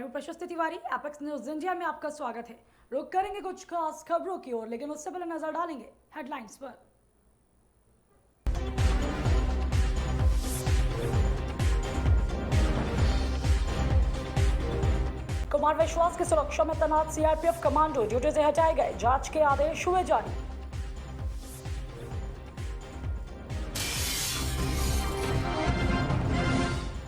मैं हूं प्रशस्ति तिवारी। एपेक्स न्यूज इंडिया में आपका स्वागत है। रुक करेंगे कुछ खास खबरों की ओर, लेकिन उससे पहले नजर डालेंगे हेडलाइंस पर। कुमार विश्वास की सुरक्षा में तैनात सीआरपीएफ कमांडो ड्यूटी से हटाए गए, जांच के आदेश हुए जारी।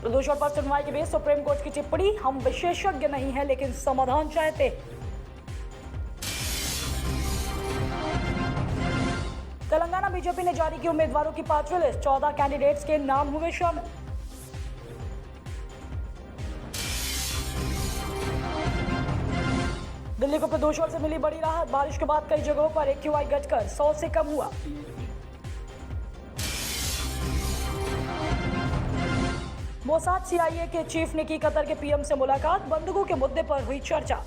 प्रदूषण पर सुनवाई के बीच सुप्रीम कोर्ट की टिप्पणी, हम विशेषज्ञ नहीं हैं लेकिन समाधान चाहते। तेलंगाना बीजेपी ने जारी की उम्मीदवारों की 5वीं लिस्ट, 14 कैंडिडेट्स के नाम हुए शामिल। दिल्ली को प्रदूषण से मिली बड़ी राहत, बारिश के बाद कई जगहों पर AQI घटकर 100 से कम हुआ। मोसाद CIA के चीफ ने की कतर के PM से मुलाकात, बंदूकों के मुद्दे पर हुई चर्चा।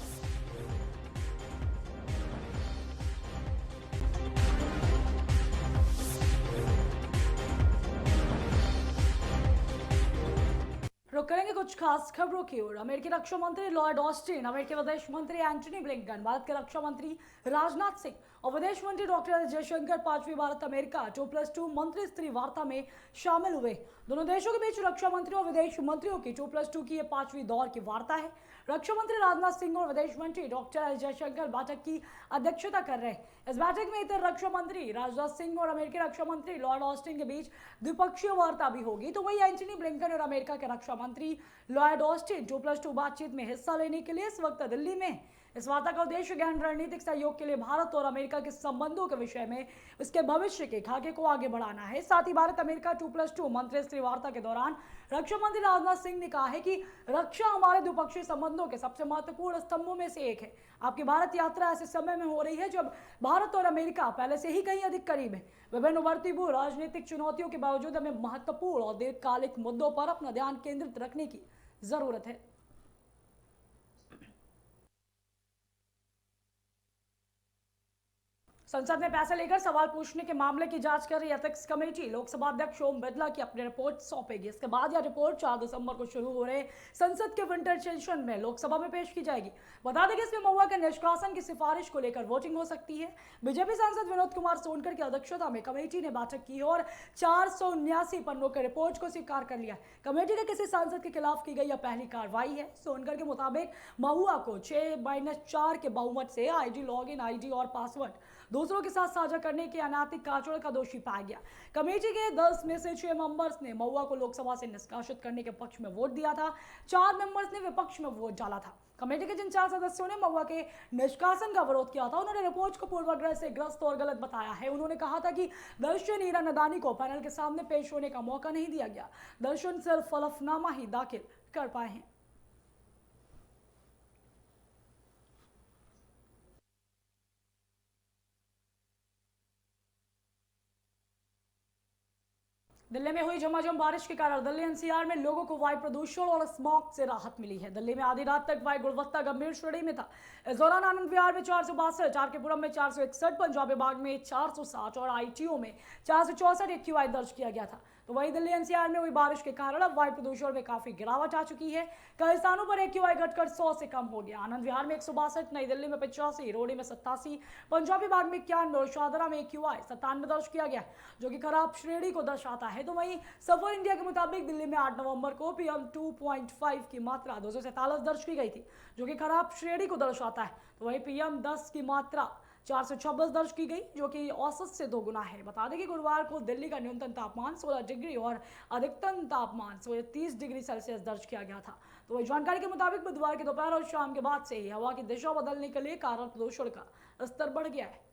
रुक करेंगे कुछ खास खबरों की ओर। अमेरिकी रक्षा मंत्री लॉयड ऑस्टिन, अमेरिकी विदेश मंत्री एंटनी ब्लिंकन, भारत के रक्षा मंत्री राजनाथ सिंह और विदेश मंत्री डॉक्टर जयशंकर 5वीं भारत अमेरिका 2+2 मंत्री स्तरीय वार्ता में शामिल हुए। दोनों देशों के बीच रक्षा मंत्रियों और विदेश मंत्रियों की 2+2 की यह 5वीं दौर की वार्ता है। रक्षा मंत्री राजनाथ सिंह और विदेश मंत्री डॉक्टर जयशंकर बैठक की अध्यक्षता कर रहे हैं। इस बैठक में इतर रक्षा मंत्री राजनाथ सिंह और अमेरिकी रक्षा मंत्री लॉयड ऑस्टिन के बीच द्विपक्षीय वार्ता भी होगी। तो वही एंटनी ब्लिंकन और अमेरिका के रक्षा मंत्री लॉयड ऑस्टिन 2+2 बातचीत में हिस्सा लेने के लिए इस वक्त दिल्ली में। इस वार्ता का उद्देश्य गहन रणनीतिक सहयोग के लिए भारत और अमेरिका के संबंधों के विषय में इसके भविष्य के खाके को आगे बढ़ाना है। साथ ही भारत अमेरिका 2+2 मंत्रिस्तरीय वार्ता के दौरान रक्षा मंत्री राजनाथ सिंह ने कहा है कि रक्षा हमारे द्विपक्षीय संबंधों के सबसे महत्वपूर्ण स्तंभों में से एक है। आपकी भारत यात्रा ऐसे समय में हो रही है जब भारत और अमेरिका पहले से ही कहीं अधिक करीब है। विभिन्न उभरती हुई राजनीतिक चुनौतियों के बावजूद हमें महत्वपूर्ण और दीर्घकालिक मुद्दों पर अपना ध्यान केंद्रित रखने की जरूरत है। संसद में पैसे लेकर सवाल पूछने के मामले की जांच कर रही एथिक्स कमेटी लोकसभा अध्यक्ष ओम बिरला की अपनी रिपोर्ट सौंपेगी। इसके बाद यह रिपोर्ट 4 दिसंबर को शुरू हो रहे संसद के विंटर सेशन में लोकसभा में पेश की जाएगी। बता दें कि इसमें महुआ के निष्कासन की सिफारिश को लेकर वोटिंग हो सकती है। बीजेपी सांसद विनोद कुमार सोनकर की अध्यक्षता में कमेटी ने बैठक की और 479 पन्नों के रिपोर्ट को स्वीकार कर लिया। कमेटी ने किसी सांसद के खिलाफ की गई यह पहली कार्रवाई है। सोनकर के मुताबिक महुआ को 6-4 के बहुमत से ID लॉगिन ID और पासवर्ड दूसरों के साथ साझा करने के अनैतिक कार्रवाई का दोषी पाया गया। कमेटी के 10 में से 6 मेंबर्स ने महुआ को लोकसभा से निष्कासित करने के पक्ष में वोट दिया था, 4 मेंबर्स ने विपक्ष में वोट डाला था। कमेटी के जिन 4 सदस्यों ने महुआ के निष्कासन का विरोध किया था, उन्होंने रिपोर्ट को पूर्वाग्रह से ग्रस्त और गलत बताया है। उन्होंने कहा था कि दर्शन ईरा नदानी को पैनल के सामने पेश होने का मौका नहीं दिया गया। दर्शन सिर्फ हलफनामा ही दाखिल कर पाए हैं। दिल्ली में हुई झमाझम बारिश के कारण दिल्ली NCR में लोगों को वायु प्रदूषण और स्मॉग से राहत मिली है। दिल्ली में आधी रात तक वायु गुणवत्ता गंभीर श्रेणी में था। इस दौरान आनंद विहार में 462, आर के पुरम में 461, पंजाबी बाग में 460 और ITO में 464 AQI दर्ज किया गया था। तो वही दिल्ली NCR में हुई बारिश के कारण अब वायु प्रदूषण में काफी गिरावट आ चुकी है। कई स्थानों पर AQI घटकर 100 से कम हो गया। आनंद विहार में 162, नई दिल्ली में 85, रोहड़ी में 87, पंजाबी बाग में 91 और शाहदरा में AQI 97 दर्ज किया गया, जो कि खराब श्रेणी को दर्शाता है। तो वहीं सफर इंडिया के मुताबिक दिल्ली में 8 नवंबर को PM 2.5 की मात्रा 247 दर्ज की गई थी, जो कि खराब श्रेणी को दर्शाता है। तो वहीं PM 10 की मात्रा 426 दर्ज की गई, जो कि औसत से 2 गुना है। बता दें कि गुरुवार को दिल्ली का न्यूनतम तापमान 16 डिग्री और अधिकतम तापमान 30 डिग्री सेल्सियस दर्ज किया गया था। तो वही जानकारी के मुताबिक बुधवार की दोपहर और शाम के बाद से ही हवा की दिशा बदलने के लिए कारण प्रदूषण का स्तर बढ़ गया है।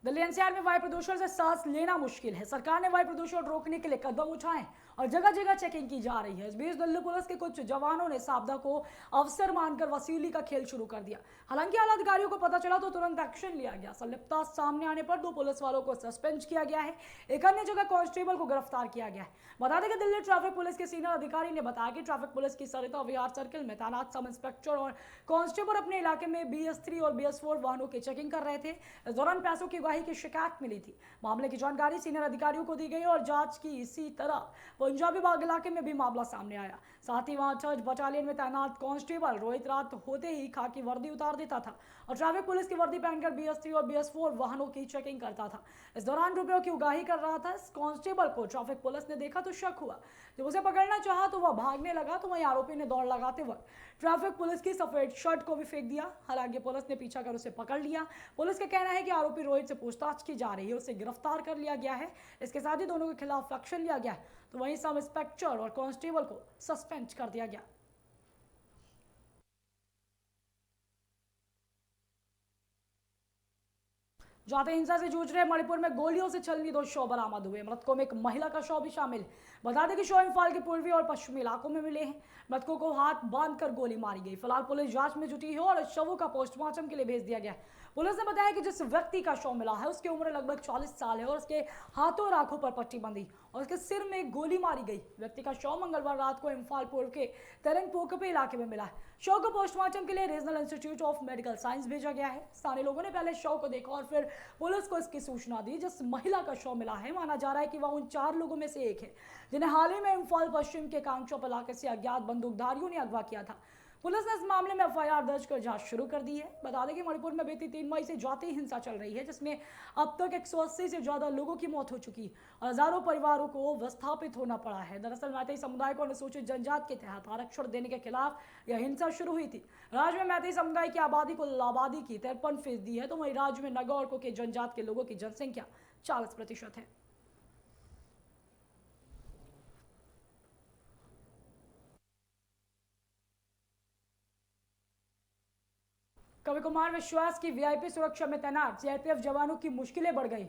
दिल्ली NCR में वायु प्रदूषण से सांस लेना मुश्किल है। सरकार ने वायु प्रदूषण रोकने के लिए कदम उठाए और जगह जगह चेकिंग की जा रही है। इस बीच दिल्ली पुलिस के कुछ जवानों ने इस आपदा को अवसर मानकर वसूली का खेल शुरू कर दिया। हालांकि आला अधिकारियों को पता चला तो तुरंत एक्शन लिया गया। संलिप्तता सामने आने पर 2 पुलिस वालों को सस्पेंड किया गया है। एक अन्य जगह कांस्टेबल को गिरफ्तार किया गया है। बता दें कि दिल्ली ट्रैफिक पुलिस के सीनियर अधिकारी ने बताया कि ट्रैफिक पुलिस की सरिता विहार सर्किल में तैनात सब इंस्पेक्टर और कांस्टेबल अपने इलाके में BS3 और BS4 वाहनों की चेकिंग कर रहे थे। इस दौरान पैसों की उगाही की शिकायत मिली थी। मामले की जानकारी सीनियर अधिकारियों को दी गई और जांच की। इसी तरह पंजाबी बाग इलाके में भी मामला सामने आया। साथ ही वहां 6 बटालियन में तैनात कांस्टेबल रोहित रात होते ही खाकी वर्दी उतार देता था और ट्रैफिक पुलिस की वर्दी पहनकर BS3 और BS4 वाहनों की चेकिंग करता था। इस दौरान रुपयों की उगाही कर रहा था। इस कांस्टेबल को ट्रैफिक पुलिस ने देखा तो शक हुआ। जब उसे पकड़ना चाहा तो वह भागने लगा तो वहीं आरोपी ने दौड़ लगाते वक्त ट्रैफिक पुलिस की सफेद शर्ट को भी फेंक दिया। हालांकि पुलिस ने पीछा कर उसे पकड़ लिया। पुलिस का कहना है कि आरोपी रोहित से पूछताछ की जा रही है, उसे गिरफ्तार कर लिया गया है। इसके साथ ही दोनों के खिलाफ एक्शन लिया गया है। तो वहीं सब इंस्पेक्टर और कांस्टेबल को सस्पेंड कर दिया गया। जाते हिंसा से जूझ रहे मणिपुर में गोलियों से छलनी 2 शव बरामद हुए। मृतकों में एक महिला का शव भी शामिल है। बता दें कि शव इम्फाल के पूर्वी और पश्चिमी इलाकों में मिले हैं। मृतकों को हाथ बांधकर गोली मारी गई। फिलहाल पुलिस जांच में जुटी है और शवों का पोस्टमार्टम के लिए भेज दिया गया है। पुलिस ने बताया कि जिस व्यक्ति का शव मिला है उसकी उम्र लगभग 40 साल है और उसके हाथों और आंखों पर पट्टी बंधी और उसके सिर में गोली मारी गई। व्यक्ति का शव मंगलवार रात को इम्फाल पूर्व के तेरंगपोकपी इलाके में मिला है। शव को पोस्टमार्टम के लिए regional institute of medical science भेजा गया है। स्थानीय लोगों ने पहले शव को देखा और फिर पुलिस को इसकी सूचना दी। जिस महिला का शव मिला है माना जा रहा है कि वह उन 4 लोगों में से एक है जिन्हें हाल ही में इम्फाल पश्चिम के कांगचौप इलाके से अज्ञात बंदूकधारियों ने अगवा किया था। पुलिस ने इस मामले में FIR दर्ज कर जांच शुरू कर दी है। बता दें कि मणिपुर में बीती 3 मई से जातीय हिंसा चल रही है, जिसमें अब तक 180 से ज्यादा लोगों की मौत हो चुकी और हजारों परिवारों को विस्थापित होना पड़ा है। दरअसल मैतेई समुदाय को अनुसूचित जनजाति के तहत आरक्षण देने के खिलाफ यह हिंसा शुरू हुई थी। राज्य में मैतेई समुदाय की आबादी कुल आबादी की 53% है, तो वहीं राज्य में नगा और कुकी जनजाति के लोगों की जनसंख्या 40% है। कवि कुमार विश्वास की VIP सुरक्षा में तैनात CRPF जवानों की मुश्किलें बढ़ गई।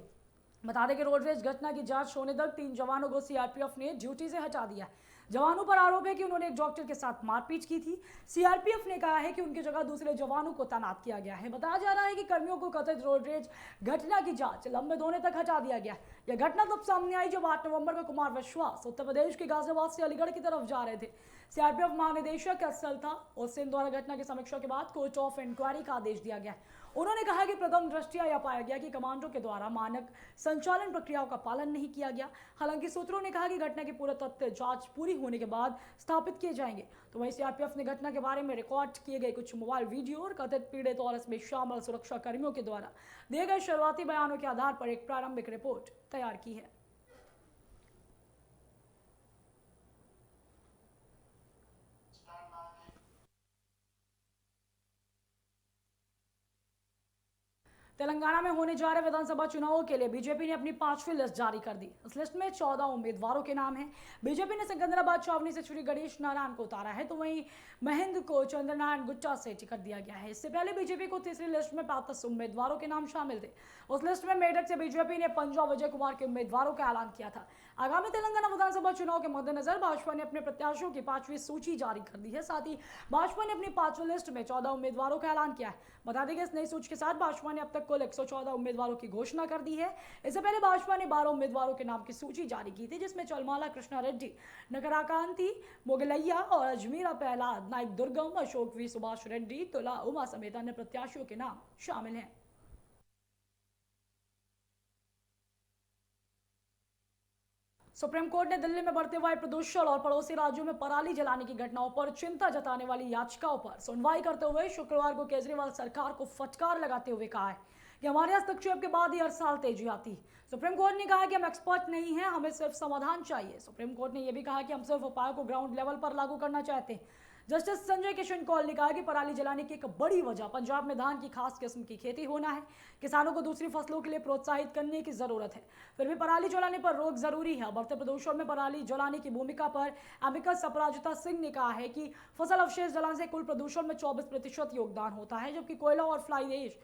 बता दें कि रोडरेज घटना की जांच होने तक 3 जवानों को CRPF ने ड्यूटी से हटा दिया। जवानों पर आरोप है कि उन्होंने एक डॉक्टर के साथ मारपीट की थी। CRPF ने कहा है कि उनकी जगह दूसरे जवानों को तैनात किया गया है। बताया जा रहा है कि कर्मियों को कथित रोडरेज घटना की जांच लंबित होने तक हटा दिया गया। यह घटना तब सामने आई जब 8 नवंबर को कुमार विश्वास उत्तर प्रदेश के गाजियाबाद से अलीगढ़ की तरफ जा रहे थे। CRPF महानिदेशक एसएल था और सिंह द्वारा घटना की समीक्षा के बाद कोर्ट ऑफ इंक्वायरी का आदेश दिया गया। उन्होंने कहा कि प्रथम दृष्टया यह पाया गया कि कमांडो के द्वारा मानक संचालन प्रक्रियाओं का पालन नहीं किया गया। हालांकि सूत्रों ने कहा कि घटना की पूरा तथ्य जांच पूरी होने के बाद स्थापित किए जाएंगे। तो वहीं CRPF ने घटना के बारे में रिकॉर्ड किए गए कुछ मोबाइल वीडियो और कथित पीड़ित और इसमें शामिल सुरक्षा कर्मियों के द्वारा दिए गए शुरुआती बयानों के आधार पर एक प्रारंभिक रिपोर्ट तैयार की है। तेलंगाना में होने जा रहे विधानसभा चुनावों के लिए बीजेपी ने अपनी 5वीं लिस्ट जारी कर दी। इस लिस्ट में 14 उम्मीदवारों के नाम हैं। बीजेपी ने सिकंदराबाद छावनी से श्री गणेश नारायण को उतारा है, तो वहीं महेंद्र को चंद्रनारायण गुट्टा से टिकट दिया गया है। इससे पहले बीजेपी को तीसरी लिस्ट में 35 उम्मीदवारों के नाम शामिल थे। उस लिस्ट में मेरठ से बीजेपी ने पंजा विजय कुमार के उम्मीदवारों का ऐलान किया था। आगामी तेलंगाना विधानसभा चुनाव के मद्देनजर भाजपा ने अपने प्रत्याशियों की 5वीं सूची जारी कर दी है। साथ ही भाजपा ने अपनी 5वीं लिस्ट में 14 उम्मीदवारों का ऐलान किया है। बता दें कि इस नई सूची के साथ भाजपा ने अब तक कुल 114 उम्मीदवारों की घोषणा कर दी है। इससे पहले भाजपा ने 12 उम्मीदवारों के नाम की सूची जारी की थी, जिसमें चलमाला कृष्णा रेड्डी, नगराकांति मोगलैया और अजमीरा प्रहलाद नाइक दुर्गम, अशोक वी सुभाष रेड्डी, तुला उमा समेत अन्य प्रत्याशियों के नाम शामिल हैं। सुप्रीम कोर्ट ने दिल्ली में बढ़ते वायु प्रदूषण और पड़ोसी राज्यों में पराली जलाने की घटनाओं पर चिंता जताने वाली याचिकाओं पर सुनवाई करते हुए शुक्रवार को केजरीवाल सरकार को फटकार लगाते हुए कहा है कि हमारे हस्तक्षेप के बाद ही हर साल तेजी आती है। सुप्रीम कोर्ट ने कहा कि हम एक्सपर्ट नहीं हैं, हमें सिर्फ समाधान चाहिए। सुप्रीम कोर्ट ने यह भी कहा कि हम सिर्फ उपायों को ग्राउंड लेवल पर लागू करना चाहते हैं। जस्टिस संजय किशन कौल ने कहा कि पराली जलाने की एक बड़ी वजह पंजाब में धान की खास किस्म की खेती होना है। किसानों को दूसरी फसलों के लिए प्रोत्साहित करने की जरूरत है, फिर भी पराली जलाने पर रोक जरूरी है। बढ़ते प्रदूषण में पराली जलाने की भूमिका पर एमिकस अपराजिता सिंह ने कहा है कि फसल अवशेष जलाने से कुल प्रदूषण में 24% योगदान होता है, जबकि कोयला और फ्लाई ऐश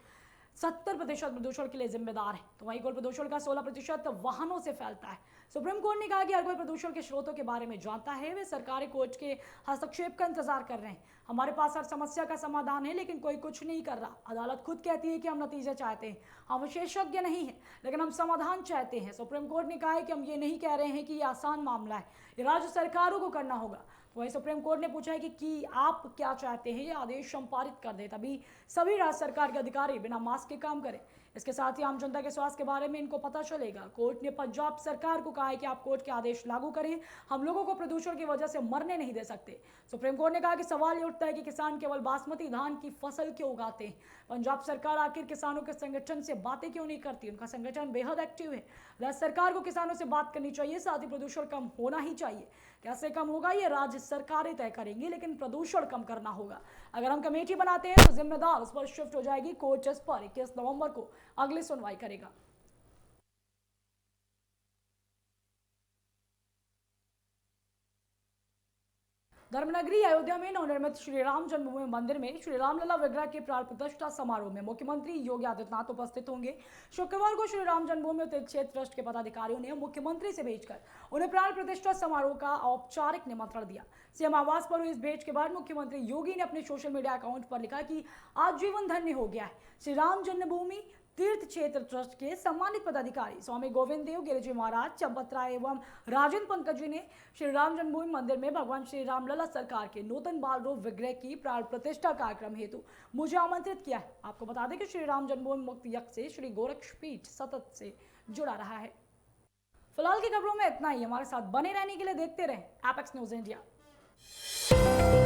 70% प्रदूषण के लिए जिम्मेदार है, तो वहीं कुल प्रदूषण का 16% वाहनों से फैलता है। सुप्रीम कोर्ट ने कहा कि हर कोई प्रदूषण के स्रोतों के बारे में जानता है, वे सरकारी कोर्ट के हस्तक्षेप का इंतजार कर रहे हैं। हमारे पास हर समस्या का समाधान है, लेकिन कोई कुछ नहीं कर रहा। अदालत खुद कहती है कि हम नतीजे चाहते हैं, हम विशेषज्ञ नहीं हैं, लेकिन हम समाधान चाहते हैं। सुप्रीम कोर्ट ने कहा है कि हम ये नहीं कह रहे हैं कि ये आसान मामला है, ये राज्य सरकारों को करना होगा। वहीं सुप्रीम कोर्ट ने पूछा है कि आप क्या चाहते हैं, ये आदेश हम पारित कर दें, तभी सभी राज्य सरकार के अधिकारी बिना मास्क के काम करें। इसके साथ ही आम जनता के स्वास्थ्य के बारे में इनको पता चलेगा। कोर्ट ने पंजाब सरकार को कहा है कि आप कोर्ट के आदेश लागू करें, हम लोगों को प्रदूषण की वजह से मरने नहीं दे सकते। सुप्रीम कोर्ट ने कहा कि सवाल ये उठता है कि किसान केवल बासमती धान की फसल क्यों उगाते हैं। पंजाब सरकार आखिर किसानों के संगठन से बातें क्यों नहीं करती? उनका संगठन बेहद एक्टिव है। राज्य सरकार को किसानों से बात करनी चाहिए, साथ ही प्रदूषण कम होना ही चाहिए। कैसे कम होगा ये राज्य सरकारें तय करेंगी, लेकिन प्रदूषण कम करना होगा। अगर हम कमेटी बनाते हैं तो जिम्मेदार उस पर शिफ्ट हो जाएगी। कोर्ट इस पर 21 नवंबर को अगली सुनवाई करेगा। धर्मनगरी अयोध्या में नवनिर्मित श्री राम जन्मभूमि मंदिर में श्री रामलला विग्रह के प्राण प्रतिष्ठा समारोह में मुख्यमंत्री योगी आदित्यनाथ उपस्थित होंगे। शुक्रवार को श्री राम जन्मभूमि तीर्थ क्षेत्र ट्रस्ट के पदाधिकारियों ने मुख्यमंत्री से भेंट कर उन्हें प्राण प्रतिष्ठा समारोह का औपचारिक निमंत्रण दिया। सीएम आवास पर हुई इस भेंट के बाद मुख्यमंत्री योगी ने अपने सोशल मीडिया अकाउंट पर लिखा कि आज जीवन धन्य हो गया है। श्री राम जन्मभूमि तीर्थ क्षेत्र ट्रस्ट के सम्मानित पदाधिकारी स्वामी गोविंद देव गिरिजी महाराज, चंपत राय एवं राजेंद्र पंकज जी ने श्री राम जन्मभूमि मंदिर में भगवान श्री रामलला सरकार के नूतन बाल रूप विग्रह की प्राण प्रतिष्ठा कार्यक्रम हेतु मुझे आमंत्रित किया है। आपको बता दें कि श्री राम जन्मभूमि मुक्त यज्ञ से श्री गोरक्षपीठ सतत से जुड़ा रहा है। फिलहाल की खबरों में इतना ही। हमारे साथ बने रहने के लिए देखते रहें एपेक्स न्यूज इंडिया।